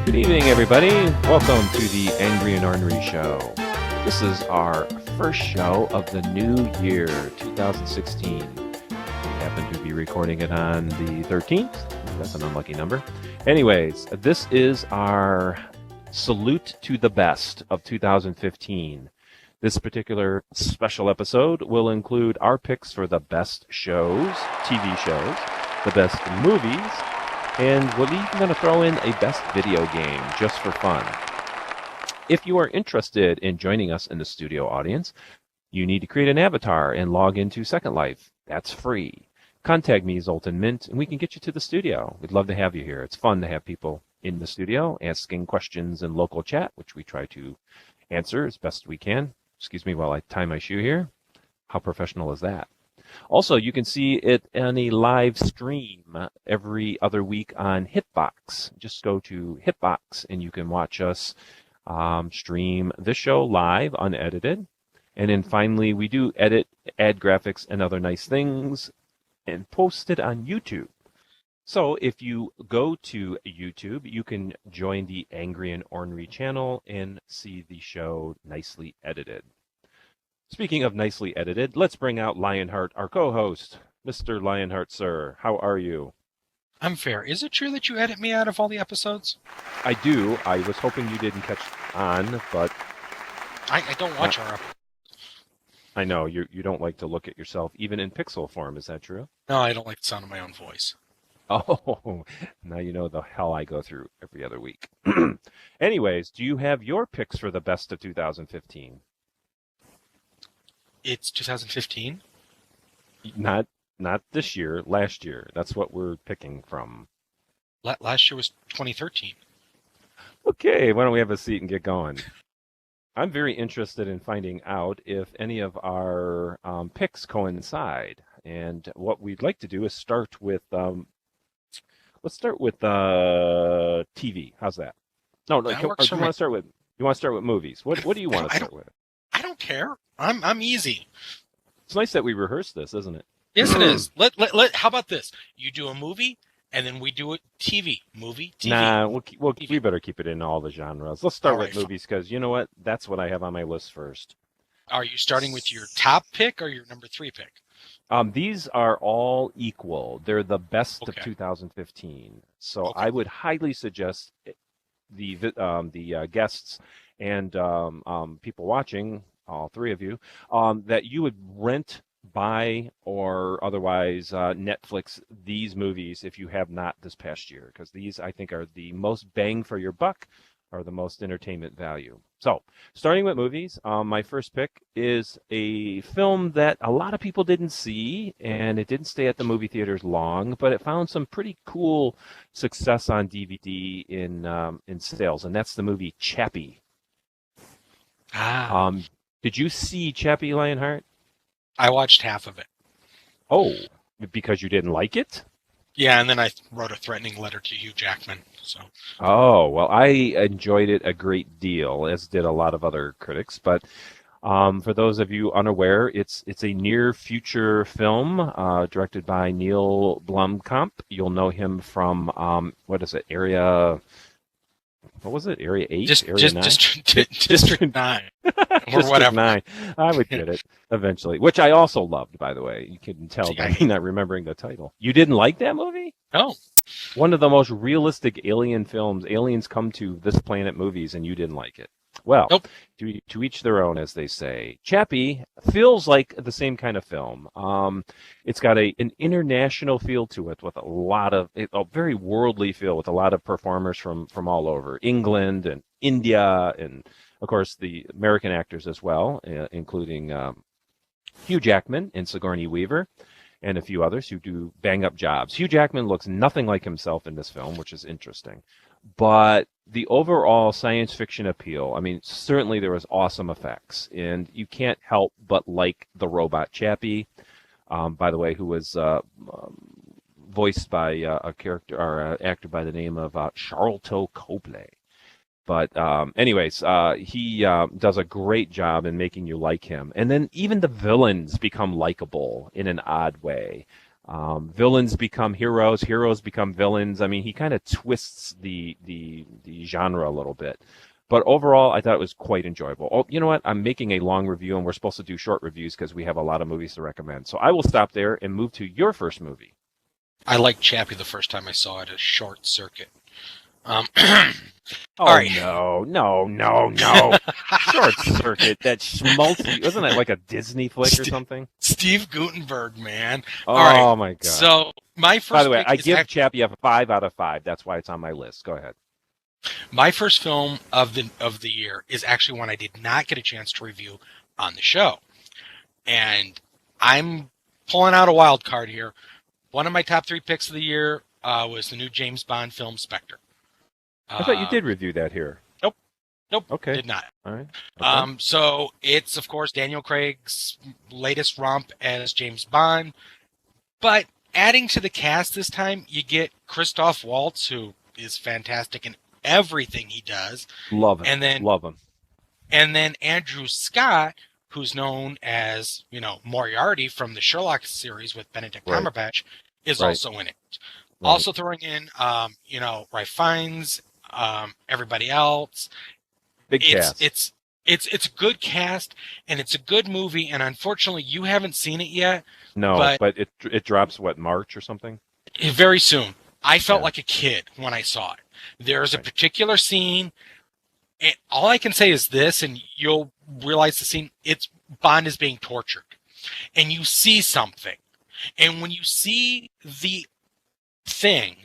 Good evening, everybody. Welcome to the Angry and Ornery Show. This is our first show of the new year, 2016. We happen to be recording it on the 13th. That's an unlucky number. Anyways, this is our salute to the best of 2015. This particular special episode will include our picks for the best shows, TV shows, the best movies, and we're even going to throw in a best video game just for fun. If you are interested in joining us in the studio audience, you need to create an avatar and log into Second Life. That's free. Contact me, Zoltan Mint, and we can get you to the studio. We'd love to have you here. It's fun to have people in the studio asking questions in local chat, which we try to answer as best we can. Excuse me while I tie my shoe here. How professional is that? Also, you can see it on a live stream every other week on Hitbox. Just go to Hitbox and you can watch us stream this show live, unedited. And then finally, we do edit, add graphics and other nice things and post it on YouTube. So if you go to YouTube, you can join the Angry and Ornery channel and see the show nicely edited. Speaking of nicely edited, let's bring out Lionheart, our co-host. Mr. Lionheart, sir, how are you? I'm fair. Is it true that you edit me out of all the episodes? I do. I was hoping you didn't catch on, but... I don't watch our episodes. I know, you don't like to look at yourself, even in pixel form. Is that true? No, I don't like the sound of my own voice. Oh, now you know the hell I go through every other week. Anyways, do you have your picks for the best of 2015? It's 2015? Not this year, last year. That's what we're picking from. Last year was 2013. Okay, why don't we have a seat and get going? I'm very interested in finding out if any of our picks coincide. And what we'd like to do is start with, let's start with TV. How's that? No, you want to start with movies. What do you want to start with? I don't care. I'm easy. It's nice that we rehearsed this, isn't it? Yes, it is. How about this? You do a movie, and then we do a TV. Movie, TV. Nah, we better keep it in all the genres. Let's start with movies, because you know what? That's what I have on my list first. Are you starting with your top pick or your number 3 pick? These are all equal. They're the best of 2015. So I would highly suggest the guests and people watching, all three of you, that you would rent, buy, or otherwise Netflix these movies if you have not this past year, because these, I think, are the most bang for your buck, or the most entertainment value. So, starting with movies, my first pick is a film that a lot of people didn't see, and it didn't stay at the movie theaters long, but it found some pretty cool success on DVD in sales, and that's the movie Chappie. Did you see Chappie, Lionheart? I watched half of it. Oh, because you didn't like it? Yeah, and then I wrote a threatening letter to Hugh Jackman. So. Oh, well, I enjoyed it a great deal, as did a lot of other critics. But for those of you unaware, it's a near-future film directed by Neil Blomkamp. You'll know him from, Area 8? Area 9? District 9. Or whatever. 9. I would get it eventually, which I also loved, by the way. You can tell by me not remembering the title. You didn't like that movie? No. One of the most realistic alien films. Aliens come to this planet movies, and you didn't like it. Well, nope. To each their own, as they say. Chappie feels like the same kind of film. It's got an international feel to it, with a very worldly feel, with a lot of performers from all over England and India, and of course the American actors as well, including Hugh Jackman and Sigourney Weaver, and a few others who do bang-up jobs. Hugh Jackman looks nothing like himself in this film, which is interesting. But the overall science fiction appeal, I mean, certainly there was awesome effects, and you can't help but like the robot Chappie, by the way, who was voiced by a character or actor by the name of Charlton Copley. But anyways, he does a great job in making you like him. And then even the villains become likable in an odd way. Villains become heroes, heroes become villains. I mean, he kind of twists the genre a little bit. But overall, I thought it was quite enjoyable. Oh, you know what? I'm making a long review, and we're supposed to do short reviews because we have a lot of movies to recommend. So I will stop there and move to your first movie. I liked Chappie the first time I saw it, a Short Circuit. Oh, right. no. Short Circuit, that schmaltzy, wasn't that like a Disney flick or something? Steve Guttenberg, man. Oh, all right. My God. So, my first By the way, pick I is give Chappie a 5 out of 5. That's why it's on my list. Go ahead. my first film of the year is actually one I did not get a chance to review on the show. And I'm pulling out a wild card here. One of my top 3 picks of the year was the new James Bond film, Spectre. I thought you did review that here. Nope. Okay. Did not. All right. Okay. So it's, of course, Daniel Craig's latest romp as James Bond. But adding to the cast this time, you get Christoph Waltz, who is fantastic in everything he does. Love him. Love him. And then Andrew Scott, who's known as, Moriarty from the Sherlock series with Benedict Cumberbatch, is also in it. Right. Also throwing in, Ralph Fiennes, everybody else. Big cast. It's a good cast, and it's a good movie, and unfortunately you haven't seen it yet. No, but it drops, March or something? Very soon. I felt like a kid when I saw it. There's a particular scene, and all I can say is this, and you'll realize the scene, it's Bond is being tortured. And you see something. And when you see the thing,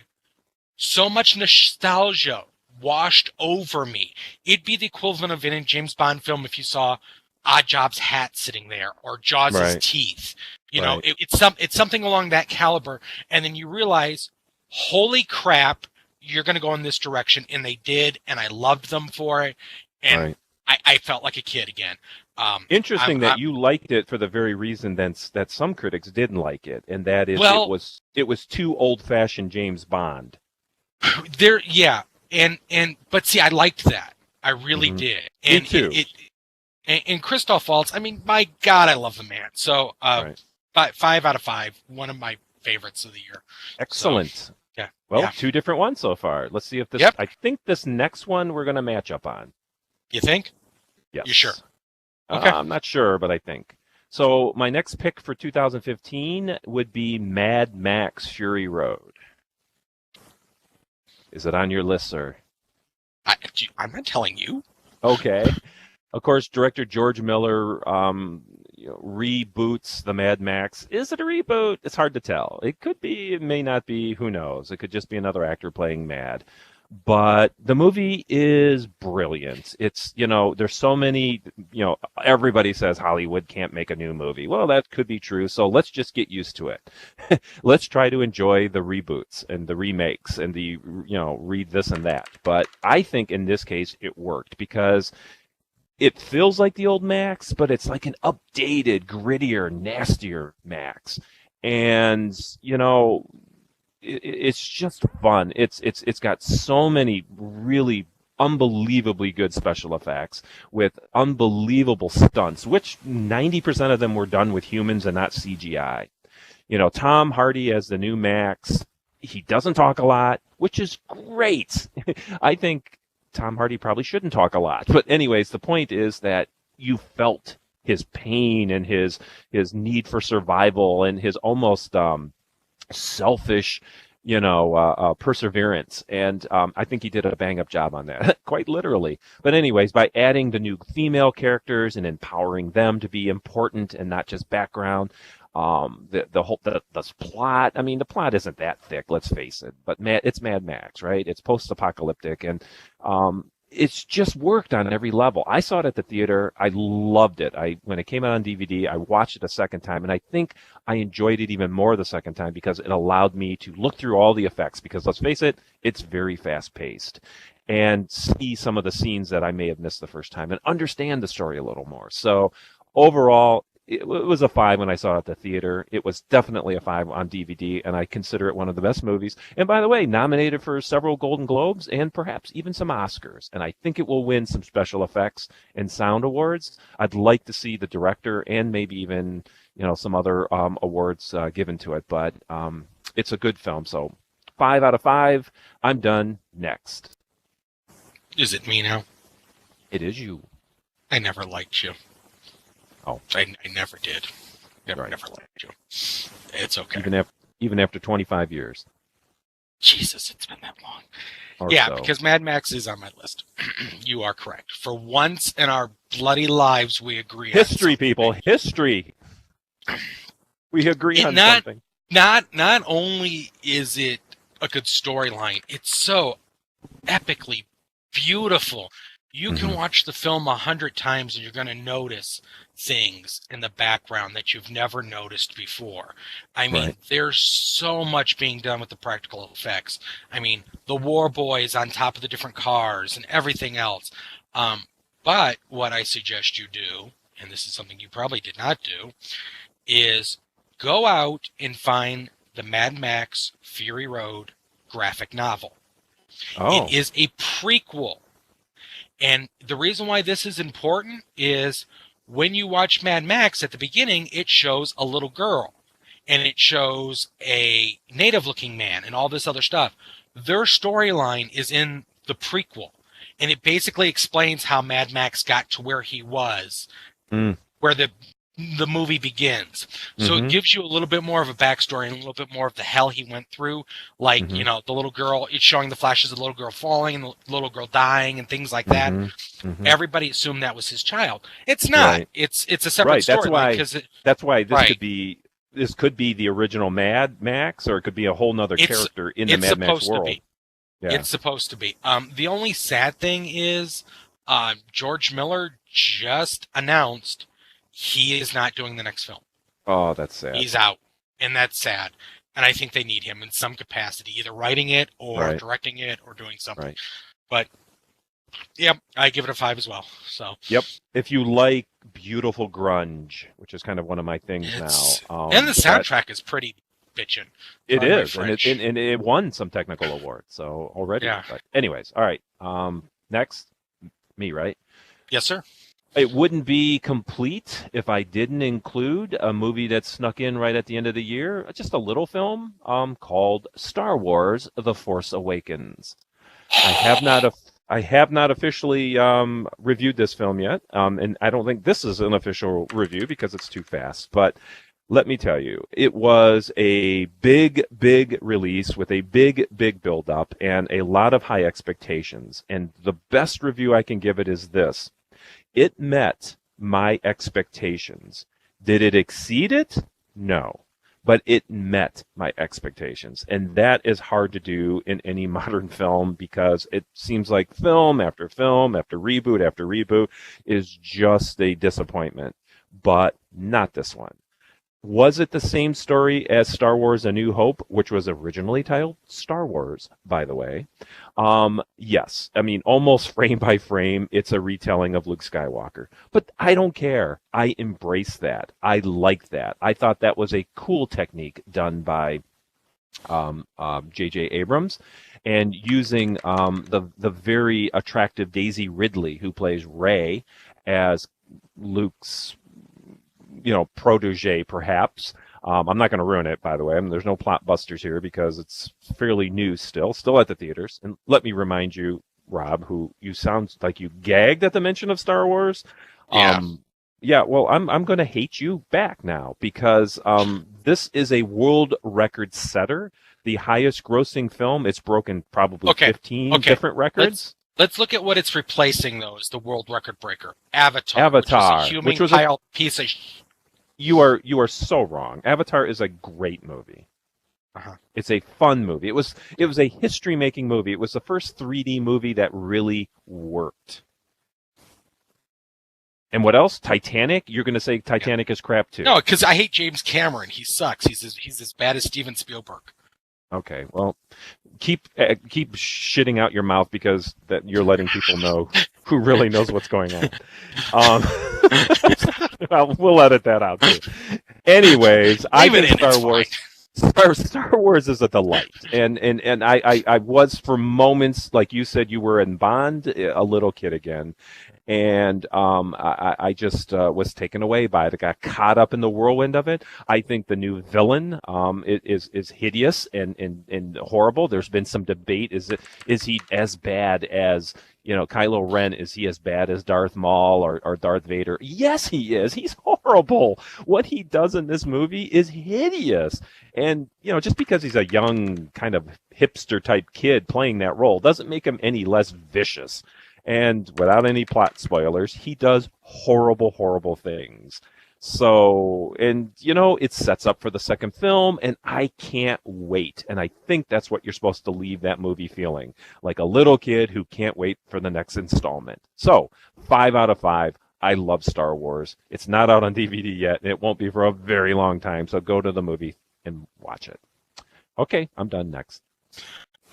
so much nostalgia washed over me. It'd be the equivalent of in a James Bond film if you saw Oddjob's hat sitting there or Jaws' teeth. It's something along that caliber. And then you realize, holy crap, you're going to go in this direction. And they did, and I loved them for it. And I felt like a kid again. Interesting that you liked it for the very reason that some critics didn't like it, and that is it was too old-fashioned James Bond. But see, I liked that. I really did. And me too. And Christoph Waltz, I mean, my God, I love the man. So 5 out of 5, one of my favorites of the year. Excellent. So, Well, 2 different ones so far. Let's see if this. I think this next one we're going to match up on. You think? Yes. You sure? Okay. I'm not sure, but I think. So my next pick for 2015 would be Mad Max Fury Road. Is it on your list, sir? I'm not telling you. Okay. Of course, director George Miller reboots the Mad Max. Is it a reboot? It's hard to tell. It could be, it may not be, who knows? It could just be another actor playing Mad. But the movie is brilliant. It's, there's so many, everybody says Hollywood can't make a new movie. Well, that could be true. So let's just get used to it. Let's try to enjoy the reboots and the remakes and the, read this and that. But I think in this case it worked because it feels like the old Max, but it's like an updated, grittier, nastier Max. And, it's just fun. It's got so many really unbelievably good special effects with unbelievable stunts, which 90% of them were done with humans and not CGI. Tom Hardy as the new Max, he doesn't talk a lot, which is great. I think Tom Hardy probably shouldn't talk a lot. But anyways, the point is that you felt his pain and his need for survival and his almost selfish, perseverance. And I think he did a bang-up job on that, quite literally. But anyways, by adding the new female characters and empowering them to be important and not just background, the plot, I mean, the plot isn't that thick, let's face it, but it's Mad Max, right? It's post-apocalyptic, and it's just worked on every level. I saw it at the theater. I loved it. When it came out on DVD, I watched it a second time, and I think I enjoyed it even more the second time because it allowed me to look through all the effects, because let's face it, it's very fast-paced, and see some of the scenes that I may have missed the first time and understand the story a little more. So overall, it was a 5 when I saw it at the theater. It was definitely a 5 on DVD, and I consider it one of the best movies. And by the way, nominated for several Golden Globes and perhaps even some Oscars. And I think it will win some special effects and sound awards. I'd like to see the director and maybe even some other awards given to it. But it's a good film. So 5 out of 5. I'm done. Next. Is it me now? It is you. I never liked you. Oh, I never did. Never Right. liked you. It's okay. Even after 25 years. Jesus, it's been that long. Or Yeah, so. because Mad Max is on my list. You are correct. For once in our bloody lives, we agree. History, on people. History. We agree on something. Not only is it a good storyline, it's so epically beautiful. You can watch the film 100 times and you're going to notice things in the background that you've never noticed before. I mean, Right. there's so much being done with the practical effects. I mean, the war boys on top of the different cars and everything else. But what I suggest you do, and this is something you probably did not do, is go out and find the Mad Max Fury Road graphic novel. Oh. It is a prequel. And the reason why this is important is when you watch Mad Max at the beginning, it shows a little girl and it shows a native-looking man and all this other stuff. Their storyline is in the prequel, and it basically explains how Mad Max got to where he was, where the movie begins. So it gives you a little bit more of a backstory and a little bit more of the hell he went through. Like, the little girl, it's showing the flashes of the little girl falling and the little girl dying and things like that. Everybody assumed that was his child. It's not. Right. It's a separate story. That's why this could be the original Mad Max, or it could be a whole nother character in the Mad Max world. Yeah. It's supposed to be. The only sad thing is George Miller just announced he is not doing the next film. Oh, that's sad. He's out, and that's sad. And I think they need him in some capacity, either writing it or directing it or doing something. Right. But, yeah, I give it a 5 as well. So. Yep. If you like beautiful grunge, which is kind of one of my things now. And the soundtrack is pretty bitchin'. It is, and it won some technical awards, so already. Yeah. But anyways, all right. Next, me, right? Yes, sir. It wouldn't be complete if I didn't include a movie that snuck in right at the end of the year, just a little film called Star Wars: The Force Awakens. I have not officially reviewed this film yet, and I don't think this is an official review because it's too fast. But let me tell you, it was a big, big release with a big, big build-up and a lot of high expectations. And the best review I can give it is this. It met my expectations. Did it exceed it? No. But it met my expectations. And that is hard to do in any modern film because it seems like film after reboot is just a disappointment. But not this one. Was it the same story as Star Wars: A New Hope, which was originally titled Star Wars, by the way? Yes. I mean, almost frame by frame, it's a retelling of Luke Skywalker. But I don't care. I embrace that. I like that. I thought that was a cool technique done by J.J. Abrams, and using the very attractive Daisy Ridley, who plays Rey, as Luke's protege, perhaps. I'm not going to ruin it, by the way. There's no plot busters here because it's fairly new still at the theaters. And let me remind you, Rob, who you sound like you gagged at the mention of Star Wars. Yeah. Well, I'm going to hate you back now because this is a world record setter, the highest grossing film. It's broken probably 15 different records. Let's look at what it's replacing, though, as the world record breaker. Avatar, which was a human piece of... You are so wrong. Avatar is a great movie. It's a fun movie. It was a history-making movie. It was the first 3D movie that really worked. And what else? Titanic? You're going to say Titanic is crap, too. No, because I hate James Cameron. He sucks. He's as bad as Steven Spielberg. Okay, well, keep shitting out your mouth because that you're letting people know who really knows what's going on. Well, we'll edit that out too. Anyways, I Leave it think in, it's Star Wars. fine. Star Wars is a delight, and I was for moments, like you said, you were in Bond, a little kid again, and I just was taken away by it. I got caught up in the whirlwind of it. I think the new villain is hideous and horrible. There's been some debate: is he as bad as Kylo Ren? Is he as bad as Darth Maul or Darth Vader? Yes, he is. He's horrible. What he does in this movie is hideous. And, just because he's a young kind of hipster type kid playing that role doesn't make him any less vicious. And without any plot spoilers, he does horrible, horrible things. So, and, it sets up for the second film, and I can't wait. And I think that's what you're supposed to leave that movie feeling, like a little kid who can't wait for the next installment. So, 5 out of 5. I love Star Wars. It's not out on DVD yet, and it won't be for a very long time. So go to the movie and watch it. Okay, I'm done. Next.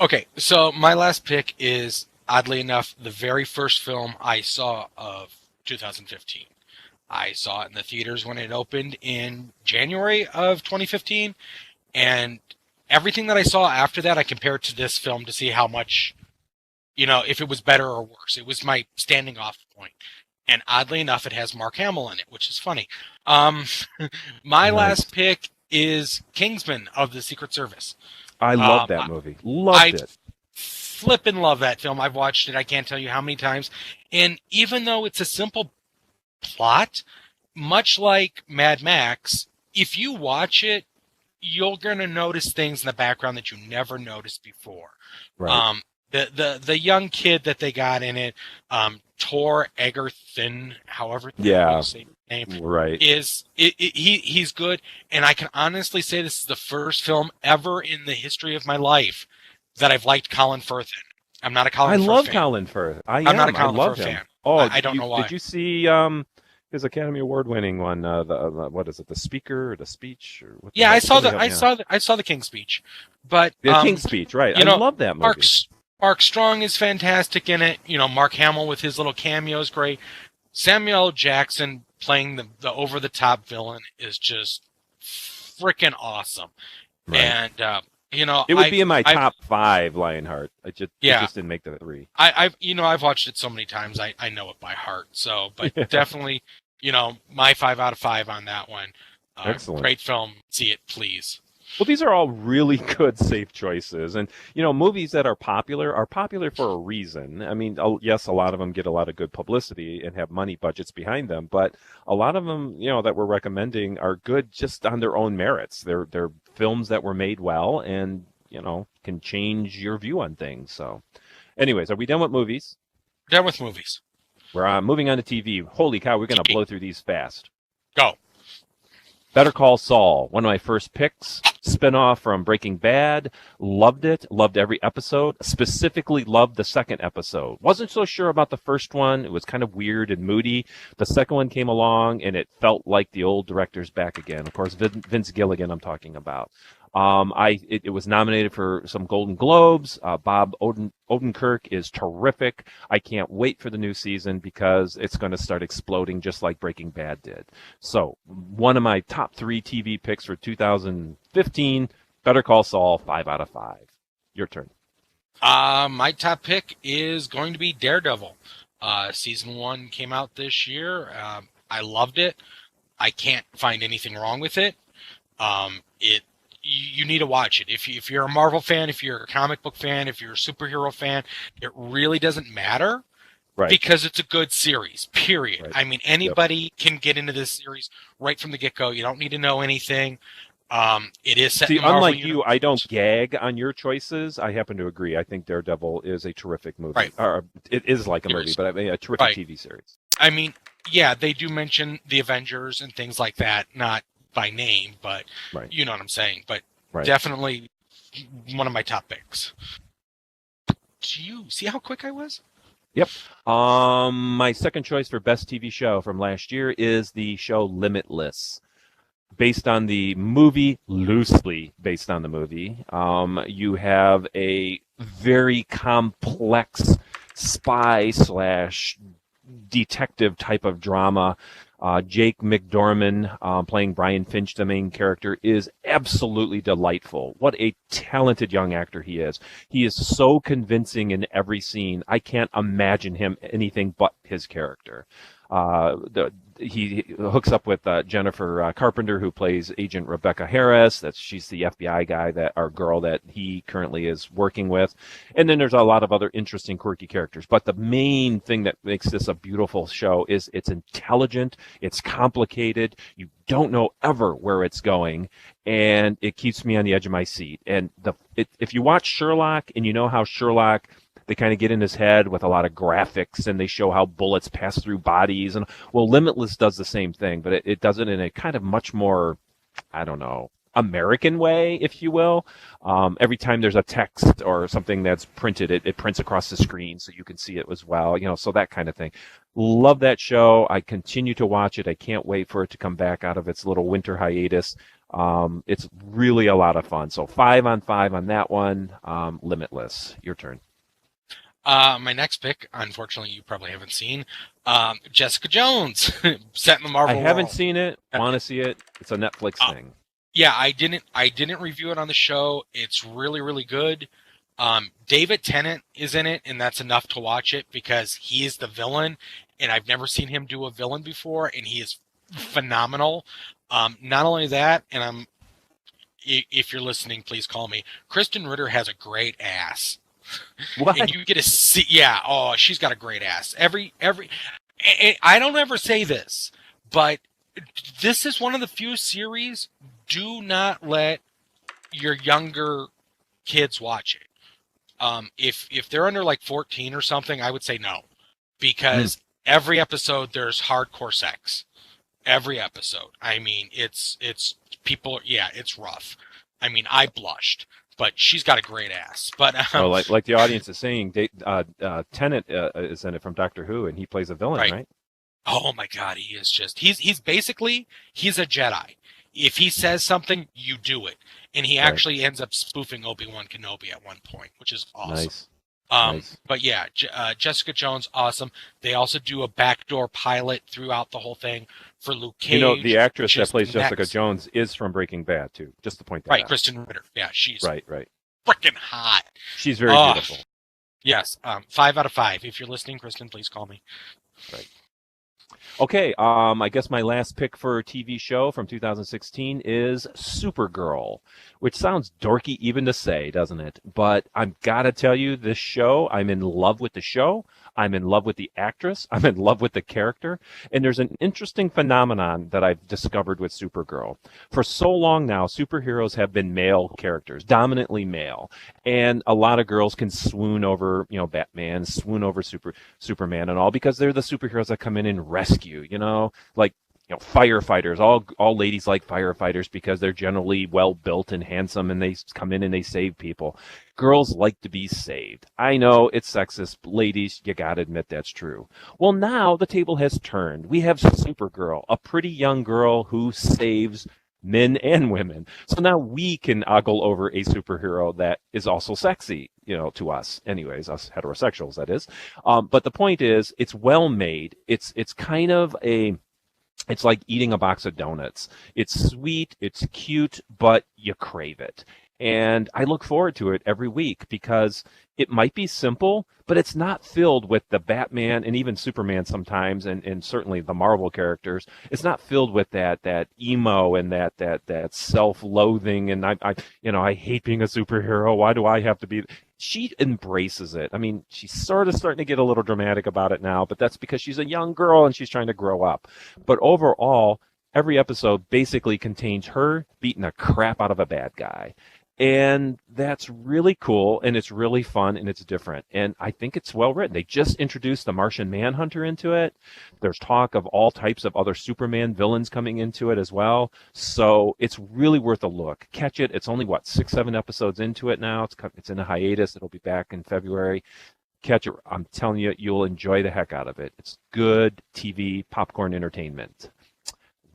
Okay, so my last pick is, oddly enough, the very first film I saw of 2015. I saw it in the theaters when it opened in January of 2015, and everything that I saw after that, I compared to this film to see how much, if it was better or worse. It was my standing off point. And oddly enough, it has Mark Hamill in it, which is funny. My last pick is Kingsman of the Secret Service. I love that movie. Loved it. Flippin' love that film. I've watched it, I can't tell you how many times. And even though it's a simple plot, much like Mad Max, if you watch it, you're going to notice things in the background that you never noticed before. Right. The young kid that they got in it, Tor Egerton, however you say his name, right, he's good, and I can honestly say this is the first film ever in the history of my life that I've liked Colin Firth in. I'm not a Colin Firth fan. I love Colin Firth. I'm not a Colin Firth fan. Oh, I don't know why. Did you see his Academy Award winning one? What is it? The Speaker or the Speech? Or what I saw the King's Speech, but the King's Speech, right? I love that movie. Mark Strong is fantastic in it. Mark Hamill with his little cameo is great. Samuel L. Jackson playing the over-the-top villain is just freaking awesome. Right. And, it would be in my top 5, Lionheart. It just didn't make the 3. I've watched it so many times, I know it by heart. So, but definitely, my 5 out of 5 on that one. Excellent. Great film. See it, please. Well, these are all really good, safe choices. And, movies that are popular for a reason. I mean, yes, a lot of them get a lot of good publicity and have money budgets behind them. But a lot of them, that we're recommending are good just on their own merits. They're films that were made well and, can change your view on things. So, anyways, are we done with movies? Done with movies. We're moving on to TV. Holy cow, we're going to blow through these fast. Go. Better Call Saul, one of my first picks, spinoff from Breaking Bad. Loved it, loved every episode, specifically loved the second episode. Wasn't so sure about the first one. It was kind of weird and moody. The second one came along, and it felt like the old director's back again. Of course, Vince Gilligan I'm talking about. It was nominated for some Golden Globes. Bob Odenkirk is terrific. I can't wait for the new season because it's going to start exploding just like Breaking Bad did. So, one of my top 3 TV picks for 2015, Better Call Saul, 5 out of 5. Your turn. My top pick is going to be Daredevil. Season 1 came out this year. I loved it. I can't find anything wrong with it. You need to watch it. If you're a Marvel fan, if you're a comic book fan, if you're a superhero fan, it really doesn't matter, right? Because it's a good series, period. Right. I mean, anybody can get into this series right from the get-go. You don't need to know anything. It is set in the Marvel unlike universe. You, I don't gag on your choices. I happen to agree. I think Daredevil is a terrific movie. Right. It is like a movie, but I mean, a terrific TV series. I mean, yeah, they do mention the Avengers and things like that, not by name, but you know what I'm saying. But definitely one of my top picks. Do you see how quick I was? Yep. My second choice for best TV show from last year is the show Limitless. Based on the movie, loosely based on the movie. You have a very complex spy / detective type of drama Jake McDorman, playing Brian Finch, the main character, is absolutely delightful. What a talented young actor he is. He is so convincing in every scene. I can't imagine him anything but his character. He hooks up with Jennifer Carpenter, who plays Agent Rebecca Harris. She's the FBI girl that he currently is working with. And then there's a lot of other interesting, quirky characters. But the main thing that makes this a beautiful show is it's intelligent, it's complicated, you don't know ever where it's going, and it keeps me on the edge of my seat. And if you watch Sherlock and you know how Sherlock, they kind of get in his head with a lot of graphics, and they show how bullets pass through bodies. And well, Limitless does the same thing, but it does it in a kind of much more, I don't know, American way, if you will. Every time there's a text or something that's printed, it prints across the screen so you can see it as well. So that kind of thing. Love that show. I continue to watch it. I can't wait for it to come back out of its little winter hiatus. It's really a lot of fun. So 5 on 5 on that one. Limitless. Your turn. My next pick, unfortunately, you probably haven't seen. Jessica Jones, set in the Marvel I haven't world. seen it. Want to see it? It's a Netflix thing. Yeah, I didn't review it on the show. It's really, really good. David Tennant is in it, and that's enough to watch it because he is the villain, and I've never seen him do a villain before, and he is phenomenal. Not only that, and if you're listening, please call me. Kristen Ritter has a great ass. What? And you get to see, yeah. Oh, she's got a great ass. I don't ever say this, but this is one of the few series. Do not let your younger kids watch it. If they're under like 14 or something, I would say no, because every episode there's hardcore sex. Every episode. I mean, it's people. Yeah, it's rough. I mean, I blushed. But she's got a great ass. But like the audience is saying, Tennant is in it from Doctor Who, and he plays a villain, right? Oh my God, he is just he's basically a Jedi. If he says something, you do it, and he actually ends up spoofing Obi-Wan Kenobi at one point, which is awesome. Nice. But yeah, Jessica Jones, awesome. They also do a backdoor pilot throughout the whole thing for Luke Cage. The actress that plays Jessica Jones is from Breaking Bad too. Just to point that out. Right, Kristen Ritter. Yeah, she's right. Freaking hot. She's very beautiful. Yes, 5 out of 5. If you're listening, Kristen, please call me. Right. Okay, I guess my last pick for a TV show from 2016 is Supergirl, which sounds dorky even to say, doesn't it? But I've got to tell you, this show, I'm in love with the show. I'm in love with the actress. I'm in love with the character. And there's an interesting phenomenon that I've discovered with Supergirl. For so long now, superheroes have been male characters, dominantly male. And a lot of girls can swoon over, Batman, swoon over Superman and all, because they're the superheroes that come in and rescue, like, firefighters. All ladies like firefighters because they're generally well built and handsome, and they come in and they save people. Girls like to be saved. I know it's sexist, but ladies, you gotta admit that's true. Well, now the table has turned. We have Supergirl, a pretty young girl who saves men and women. So now we can ogle over a superhero that is also sexy, to us. Anyways, us heterosexuals, that is. But the point is, it's well made. It's kind of it's like eating a box of donuts. It's sweet, it's cute, but you crave it. And I look forward to it every week because it might be simple, but it's not filled with the Batman and even Superman sometimes, and certainly the Marvel characters. It's not filled with that emo and that self-loathing. And I hate being a superhero. Why do I have to be? She embraces it. I mean, she's sort of starting to get a little dramatic about it now, but that's because she's a young girl and she's trying to grow up. But overall, every episode basically contains her beating the crap out of a bad guy. And that's really cool, and it's really fun, and it's different. And I think it's well written. They just introduced the Martian Manhunter into it. There's talk of all types of other Superman villains coming into it as well. So it's really worth a look. Catch it. It's only, 6-7 episodes into it now. It's in a hiatus. It'll be back in February. Catch it. I'm telling you, you'll enjoy the heck out of it. It's good TV, popcorn entertainment.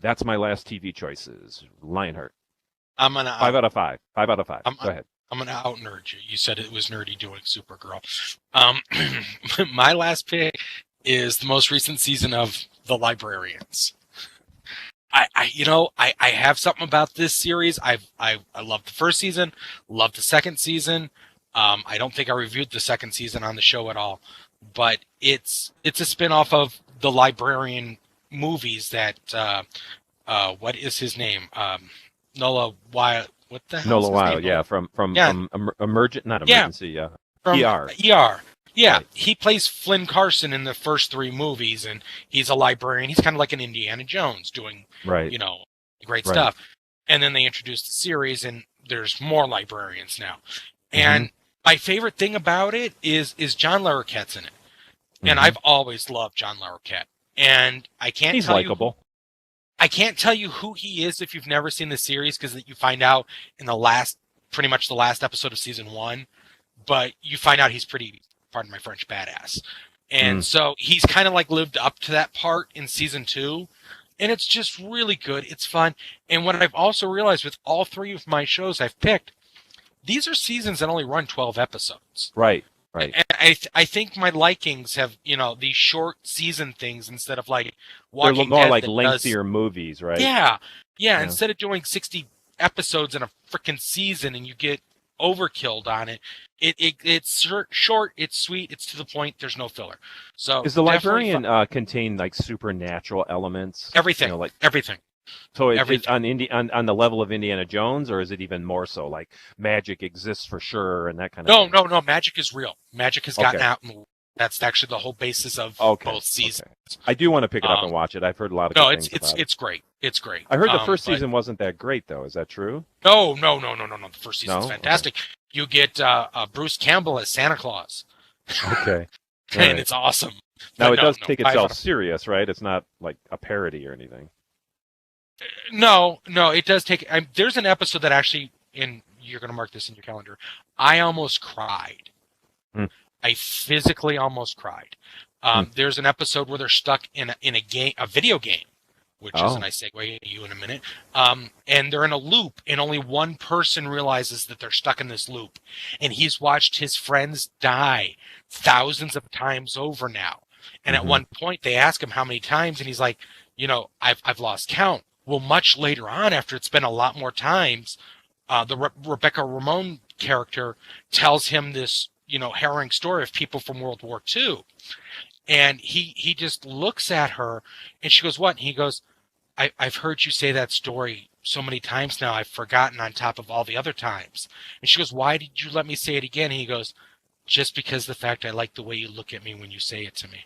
That's my last TV choices. Lionheart. 5 out of 5. 5 out of 5. Go ahead. I'm gonna out nerd you. You said it was nerdy doing Supergirl. My last pick is the most recent season of The Librarians. I have something about this series. I loved the first season, loved the second season. I don't think I reviewed the second season on the show at all, but it's a spinoff of the Librarian movies that what is his name? Nola Wild. What the hell? Nola is his Wild, name? yeah, from Yeah. Emergent, not emergency, yeah, From ER. ER. Yeah, Right. he plays Flynn Carson in the first three movies, and he's a librarian. He's kind of like an Indiana Jones doing, Right. great Right. stuff. And then they introduced the series, and there's more librarians now. Mm-hmm. And my favorite thing about it is John Larroquette's in it. And I've always loved John Larroquette. And I can't He's tell likable. I can't tell you who he is if you've never seen the series, because you find out in pretty much the last episode of season 1. But you find out he's pretty, pardon my French, badass. And so he's kind of like lived up to that part in season 2. And it's just really good. It's fun. And what I've also realized with all 3 of my shows I've picked, these are seasons that only run 12 episodes. Right. Right. And I think my likings have, these short season things instead of like They're Walking more Dead like that lengthier movies, right? Yeah. Instead of doing 60 episodes in a freaking season and you get overkilled on it, it's short, it's sweet, it's to the point. There's no filler. So Is the Librarian contain like supernatural elements? everything, everything. So it's Everything. on the level of Indiana Jones, or is it even more so? Like magic exists for sure, and that kind of thing? No. Magic is real. Magic has gotten out, and that's actually the whole basis of both seasons. Okay. I do want to pick it up and watch it. I've heard a lot of good things about it. It's great. It's great. I heard the first season wasn't that great, though. Is that true? No. The first season's fantastic. Okay. You get Bruce Campbell as Santa Claus. Okay. And it's awesome. Now, it does take itself serious, right? It's not like a parody or anything. No, it does take. There's an episode that actually, you're going to mark this in your calendar. I almost cried. I physically almost cried. There's an episode where they're stuck in a video game, which is a nice segue to you in a minute. And they're in a loop, and only one person realizes that they're stuck in this loop. And he's watched his friends die thousands of times over now. And at one point, they ask him how many times, and he's like, I've lost count. Well, much later on, after it's been a lot more times, the Rebecca Ramon character tells him this, harrowing story of people from World War II. And he just looks at her, and she goes, "What?" And he goes, I've heard you say that story so many times now, I've forgotten on top of all the other times. And she goes, "Why did you let me say it again?" And he goes, "Just because the fact I like the way you look at me when you say it to me."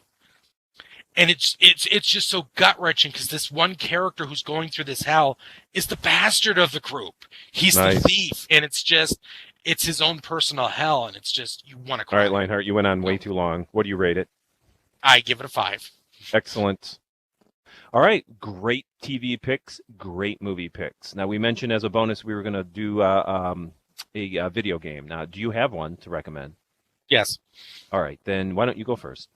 And it's just so gut-wrenching, because this one character who's going through this hell is the bastard of the group. He's the thief, and it's his own personal hell, and it's just, you want to cry. All right, Lionheart, you went on way too long. What do you rate it? I give it a 5. Excellent. All right, great TV picks, great movie picks. Now, we mentioned as a bonus we were going to do a video game. Now, do you have one to recommend? Yes. All right, then why don't you go first?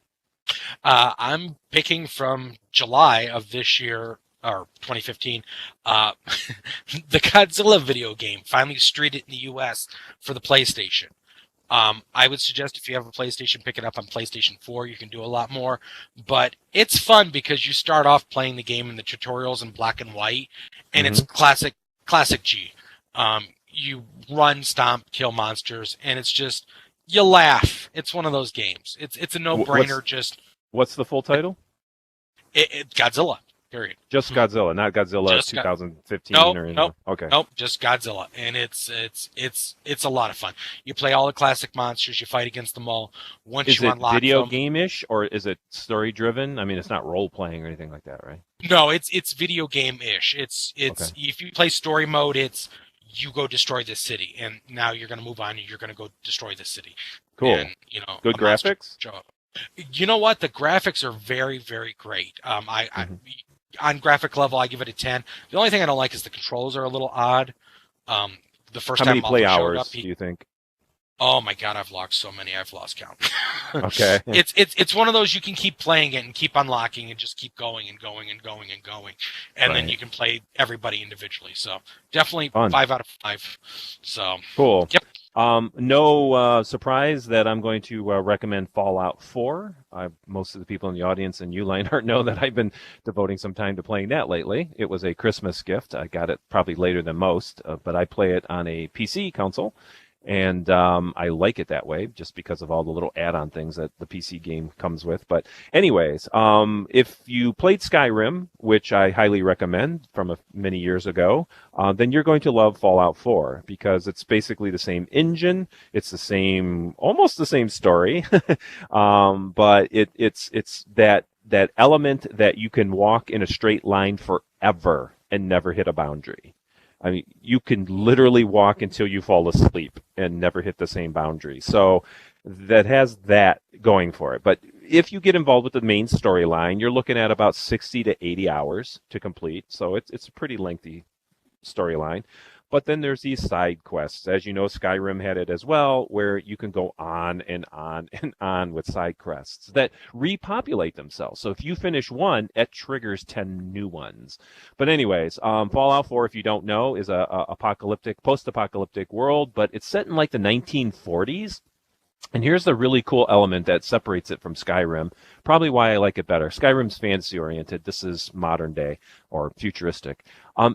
I'm picking from July of this year, or 2015, the Godzilla video game finally streeted in the U.S. for the PlayStation. I would suggest if you have a PlayStation, pick it up on PlayStation 4. You can do a lot more, but it's fun because you start off playing the game in the tutorials in black and white, and it's classic G. You run, stomp, kill monsters, and it's just, you laugh. It's one of those games. It's a no-brainer. What's the full title? Godzilla. Period. Just Godzilla, not Godzilla 2015 or anything. Nope. Okay. Nope, just Godzilla, and it's a lot of fun. You play all the classic monsters. You fight against them all. Once you unlock them. Is it video game-ish, or is it story-driven? I mean, it's not role-playing or anything like that, right? No, it's video game-ish. It's if you play story mode, it's you go destroy this city, and now you're going to move on, and you're going to go destroy this city. Cool. And, good graphics? You know what? The graphics are very, very great. On graphic level, I give it a 10. The only thing I don't like is the controls are a little odd. The first How time many play hours do you think? Oh my God, I've logged so many, I've lost count. Okay. It's one of those you can keep playing it and keep unlocking and just keep going and going and going and going. And then you can play everybody individually. So definitely 5 out of 5. So cool. Yep. No surprise that I'm going to recommend Fallout 4. Most of the people in the audience and you, Lionheart, know that I've been devoting some time to playing that lately. It was a Christmas gift. I got it probably later than most, but I play it on a PC console. And I like it that way just because of all the little add-on things that the PC game comes with. But anyways, if you played Skyrim, which I highly recommend from many years ago, then you're going to love Fallout 4 because it's basically the same engine. It's the same, almost the same story, but it's that element that you can walk in a straight line forever and never hit a boundary. I mean, you can literally walk until you fall asleep and never hit the same boundary. So that has that going for it. But if you get involved with the main storyline, you're looking at about 60 to 80 hours to complete. So it's a pretty lengthy storyline. But then there's these side quests. As you know, Skyrim had it as well, where you can go on and on and on with side quests that repopulate themselves. So if you finish one, it triggers 10 new ones. But anyways, Fallout 4, if you don't know, is a post-apocalyptic world, but it's set in like the 1940s. And here's the really cool element that separates it from Skyrim, probably why I like it better. Skyrim's fantasy-oriented. This is modern day or futuristic,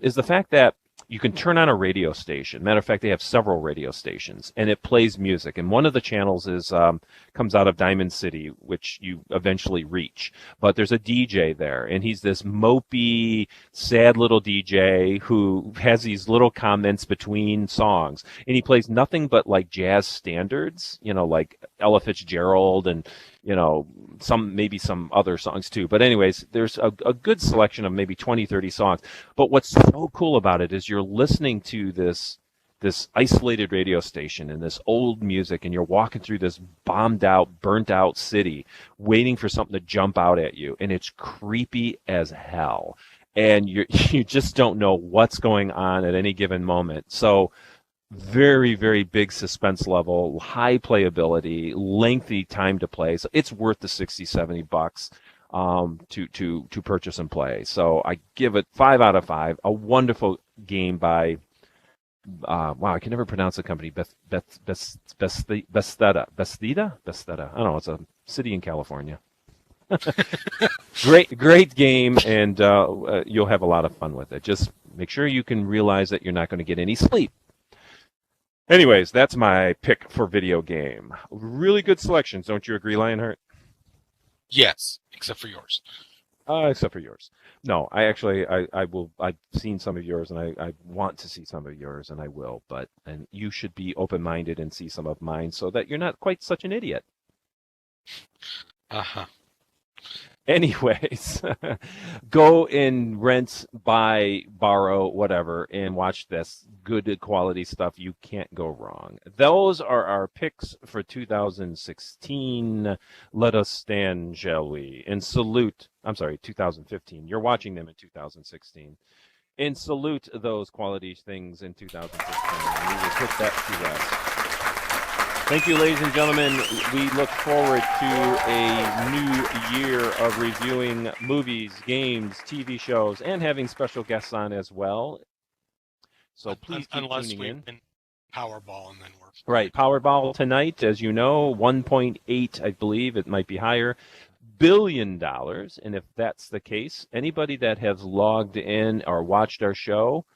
is the fact that you can turn on a radio station. Matter of fact, they have several radio stations, and it plays music. And one of the channels is comes out of Diamond City, which you eventually reach. But there's a DJ there, and he's this mopey, sad little DJ who has these little comments between songs. And he plays nothing but like jazz standards, like Ella Fitzgerald and maybe some other songs too. But anyways, there's a good selection of maybe 20, 30 songs. But what's so cool about it is you're listening to this isolated radio station and this old music, and you're walking through this bombed out, burnt out city, waiting for something to jump out at you. And it's creepy as hell. And you just don't know what's going on at any given moment. So very, very big suspense level, high playability, lengthy time to play. So it's worth the 60, 70 bucks to purchase and play. So I give it 5 out of 5. A wonderful game by wow, I can never pronounce the company. Bethesda. I don't know. It's a city in California. Great game, and you'll have a lot of fun with it. Just make sure you can realize that you're not going to get any sleep. Anyways, that's my pick for video game. Really good selections, don't you agree, Lionheart? Yes, except for yours. Except for yours. No, I've seen some of yours, and I want to see some of yours, and I will. And you should be open-minded and see some of mine so that you're not quite such an idiot. Uh-huh. Anyways, go and rent, buy, borrow, whatever, and watch this good quality stuff. You can't go wrong. Those are our picks for 2016. Let us stand, shall we? And salute, 2015. You're watching them in 2016. And salute those quality things in 2016. We will put that to rest. Thank you, ladies and gentlemen. We look forward to a new year of reviewing movies, games, TV shows, and having special guests on as well. So please keep tuning in. Unless we Powerball and then we're right. Powerball tonight, as you know, 1.8, I believe it might be higher, $1 billion. And if that's the case, anybody that has logged in or watched our show,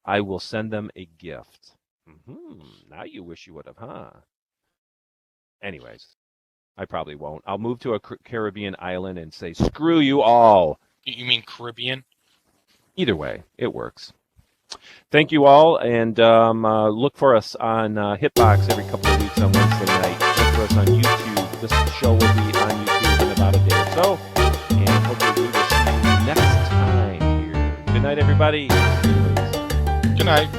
I will send them a gift. Now you wish you would have, huh? Anyways, I probably won't. I'll move to a Caribbean island and say, screw you all. You mean Caribbean? Either way, it works. Thank you all, and look for us on Hitbox every couple of weeks on Wednesday night. Look for us on YouTube. This show will be on YouTube in about a day or so, and hopefully we will see you next time here. Good night, everybody. Good night.